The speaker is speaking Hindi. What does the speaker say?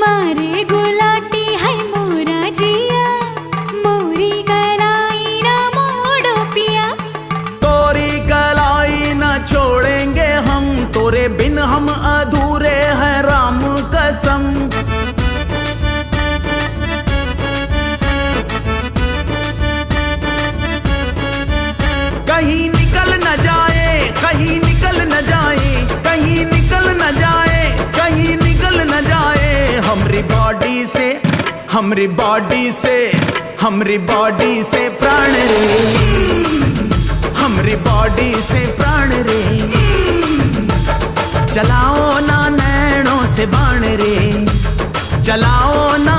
मारे गुलाटी है मोरा जिया, मोरी कलाई ना मोड़ो पिया। तोरी कलाई ना छोड़ेंगे हम, तोरे बिन हम अधूरे हैं राम कसम। कहीं निकल न जाए, कहीं निकल न जाए, कहीं निकल न जाए, कहीं निकल न जाए हमरी बॉडी से, हमरी बॉडी से, हमरी बॉडी से प्राण रे, हमरी बॉडी से प्राण रे। चलाओ ना नैनों से बाण रे, चलाओ ना